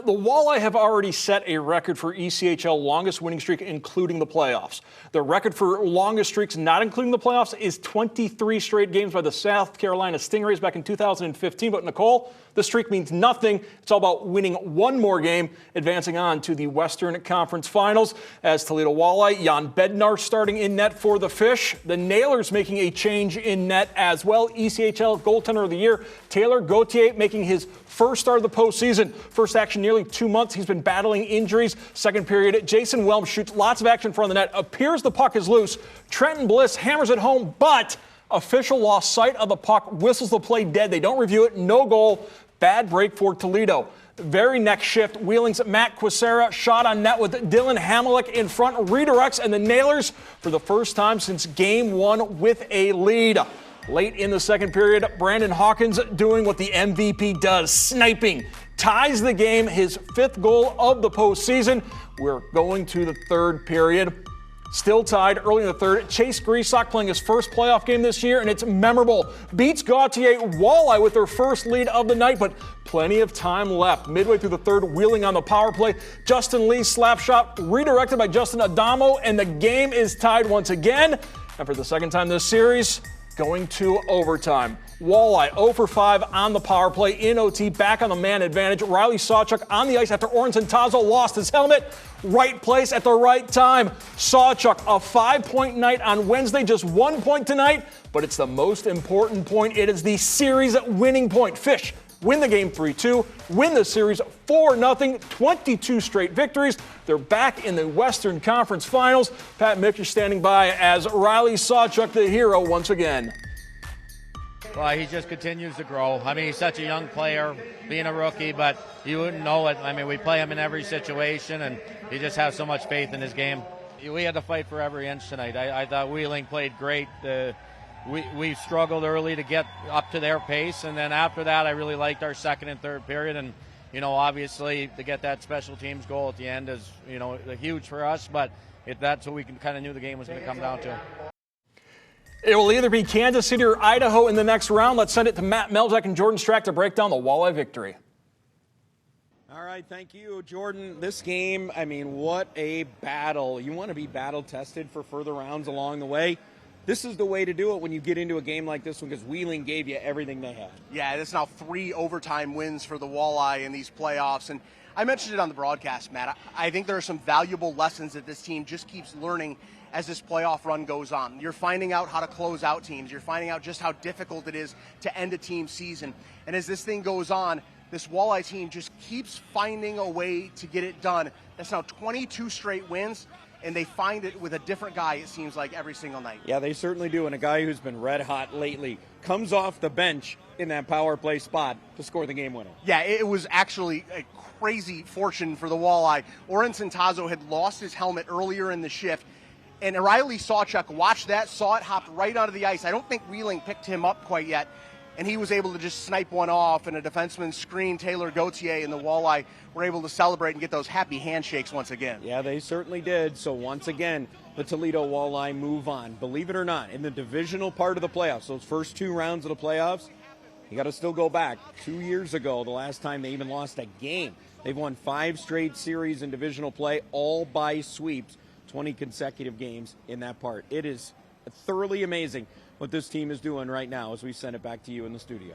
the Walleye have already set a record for ECHL longest winning streak, including the playoffs. The record for longest streaks, not including the playoffs, is 23 straight games by the South Carolina Stingrays back in 2015. But Nicole, the streak means nothing. It's all about winning one more game, advancing on to the Western Conference Finals. As Toledo Walleye, Jan Bednar starting in net for the Fish. The Nailers making a change in net as well. ECHL goaltender of the year, Taylor Gauthier, making his first start of the postseason. First action nearly 2 months. He's been battling injuries. Second period, Jason Welm shoots lots of action in front of the net. Appears the puck is loose. Trenton Bliss hammers it home, but official lost sight of the puck, whistles the play dead. They don't review it. No goal. Bad break for Toledo. Very next shift, Wheeling's Matt Quisera shot on net with Dylan Hamelick in front, redirects, and the Nailers, for the first time since game one, with a lead. Late in the second period, Brandon Hawkins doing what the MVP does, sniping. Ties the game, his fifth goal of the postseason. We're going to the third period. Still tied early in the third. Chase Griesbach playing his first playoff game this year, and it's memorable. Beats Gauthier Walleye with their first lead of the night, but plenty of time left. Midway through the third, Wheeling on the power play. Justin Lee's slap shot redirected by Justin Adamo, and the game is tied once again. And for the second time this series, going to overtime. Walleye 0 for 5 on the power play in OT, back on the man advantage. Riley Sawchuk on the ice after Orenson Tazo lost his helmet. Right place at the right time. Sawchuk, a 5-point night on Wednesday, just 1 point tonight, but it's the most important point. It is the series winning point. Fish win the game 3-2, win the series 4-0, 22 straight victories. They're back in the Western Conference Finals. Pat Mick standing by as Riley Sawchuk, the hero, once again. Well, he just continues to grow. I mean, he's such a young player, being a rookie, but you wouldn't know it. I mean, we play him in every situation, and he just has so much faith in his game. We had to fight for every inch tonight. I thought Wheeling played great. We struggled early to get up to their pace, and then after that, I really liked our second and third period. And, you know, obviously to get that special teams goal at the end is, you know, huge for us, but that's what we kind of knew the game was going to come down to. It will either be Kansas City or Idaho in the next round. Let's send it to Matt Melzak and Jordan Strack to break down the Walleye victory. All right, thank you, Jordan. This game, I mean, what a battle. You want to be battle tested for further rounds along the way. This is the way to do it when you get into a game like this one, because Wheeling gave you everything they had. Yeah, it's now 3 overtime wins for the Walleye in these playoffs. And I mentioned it on the broadcast, Matt. I think there are some valuable lessons that this team just keeps learning as this playoff run goes on. You're finding out how to close out teams. You're finding out just how difficult it is to end a team season. And as this thing goes on, this Walleye team just keeps finding a way to get it done. That's now 22 straight wins, and they find it with a different guy, it seems like, every single night. Yeah, they certainly do, and a guy who's been red hot lately comes off the bench in that power play spot to score the game winner. Yeah, it was actually a crazy fortune for the Walleye. Orenson Tazo had lost his helmet earlier in the shift, and Riley Sawchuk watched that, saw it, hopped right onto the ice. I don't think Wheeling picked him up quite yet, and he was able to just snipe one off, and a defenseman screened Taylor Gauthier, and the Walleye were able to celebrate and get those happy handshakes once again. Yeah, they certainly did. So once again, the Toledo Walleye move on. Believe it or not, in the divisional part of the playoffs, those first 2 rounds of the playoffs, you got to still go back 2 years ago, the last time they even lost a game. They've won 5 straight series in divisional play, all by sweeps, 20 consecutive games in that part. It is thoroughly amazing what this team is doing right now as we send it back to you in the studio.